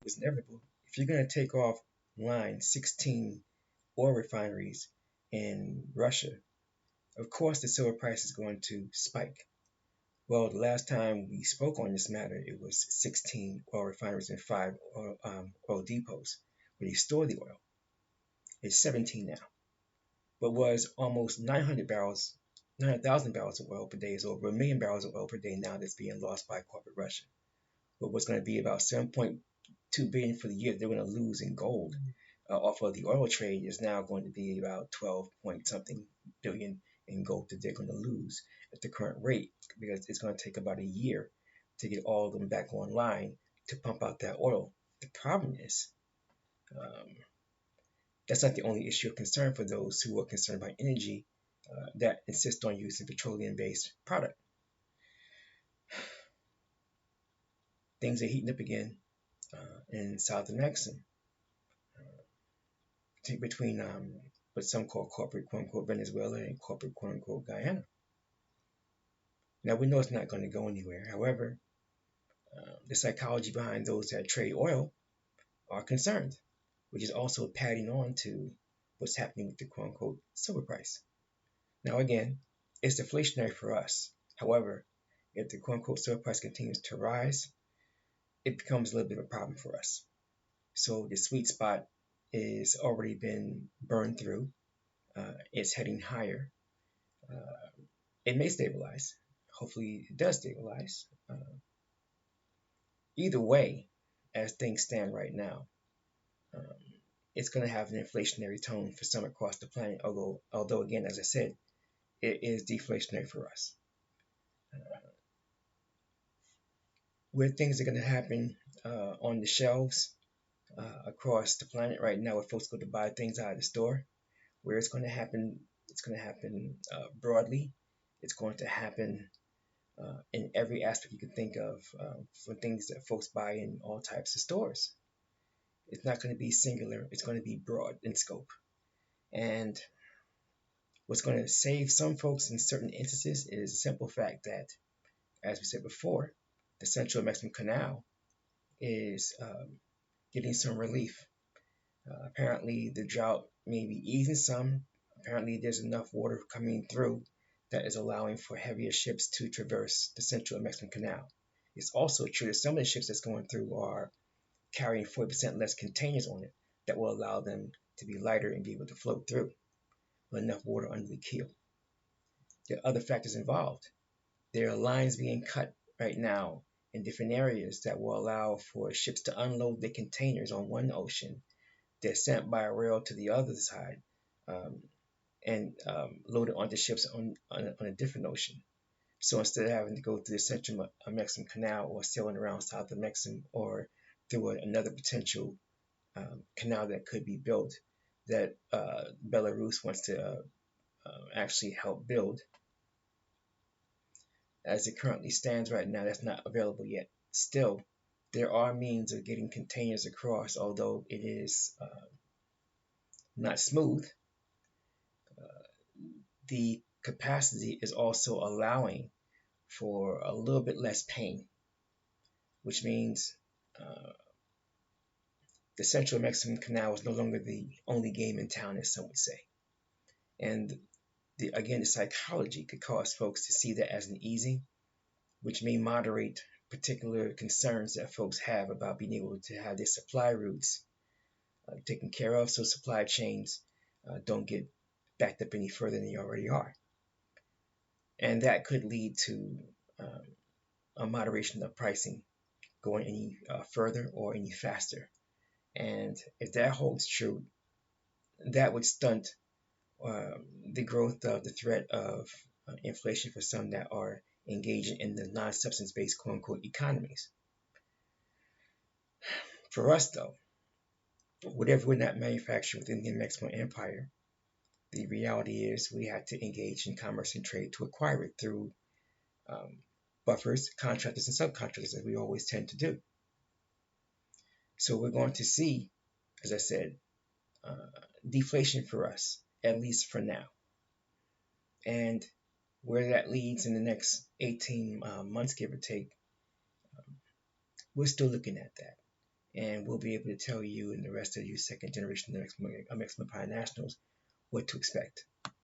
was inevitable. If you're going to take off line 16 oil refineries in Russia, of course the silver price is going to spike. Well, the last time we spoke on this matter, it was 16 oil refineries and 5 oil depots where they store the oil. It's 17 now, but was almost 900,000 barrels of oil per day, is over 1 million barrels of oil per day now that's being lost by corporate Russia. But what's going to be about 7.2 billion for the year they're going to lose in gold off of the oil trade is now going to be about 12 point something billion in gold that they're going to lose at the current rate, because it's going to take about a year to get all of them back online to pump out that oil. The problem is that's not the only issue of concern for those who are concerned about energy that insist on using petroleum-based product. Things are heating up again in South-Amexem, between what some call corporate quote-unquote Venezuela and corporate quote-unquote Guyana. Now, we know it's not going to go anywhere. However, the psychology behind those that trade oil are concerned, which is also padding on to what's happening with the quote-unquote silver price. Now, again, it's deflationary for us. However, if the quote-unquote silver price continues to rise, it becomes a little bit of a problem for us. So the sweet spot is already been burned through. It's heading higher. It may stabilize. Hopefully it does stabilize. Either way, as things stand right now, it's going to have an inflationary tone for some across the planet, although again, as I said, it is deflationary for us. Where things are going to happen on the shelves across the planet right now, where folks go to buy things out of the store, where it's going to happen broadly. It's going to happen in every aspect you can think of for things that folks buy in all types of stores. It's not going to be singular. It's going to be broad in scope. And what's going to save some folks in certain instances is the simple fact that, as we said before, the Central Mexican Canal is getting some relief. Apparently, the drought may be easing some. Apparently, there's enough water coming through that is allowing for heavier ships to traverse the Central Mexican Canal. It's also true that some of the ships that's going through are carrying 40% less containers on it that will allow them to be lighter and be able to float through with enough water under the keel. There are other factors involved. There are lines being cut right now in different areas that will allow for ships to unload their containers on one ocean. They're sent by rail to the other side and loaded onto ships on a different ocean. So instead of having to go through the Central Mexican Canal or sailing around South Amexem or through another potential canal that could be built that Belarus wants to actually help build, as it currently stands right now, that's not available yet. Still, there are means of getting containers across, although it is not smooth. The capacity is also allowing for a little bit less pain, which means the Central Mexican Canal is no longer the only game in town, as some would say. And again, the psychology could cause folks to see that as an easing, which may moderate particular concerns that folks have about being able to have their supply routes taken care of, so supply chains don't get backed up any further than they already are. And that could lead to a moderation of pricing going any further or any faster. And if that holds true, that would stunt the growth of the threat of inflation for some that are engaging in the non-substance-based quote-unquote economies. For us, though, whatever we're not manufacturing within the Amexem-Moor-Empire, the reality is we had to engage in commerce and trade to acquire it through buffers, contractors, and subcontractors, as we always tend to do. So we're going to see, as I said, deflation for us, at least for now. And where that leads in the next 18 months, give or take, we're still looking at that. and we'll be able to tell you and the rest of you second generation Amexem-Empire nationals what to expect.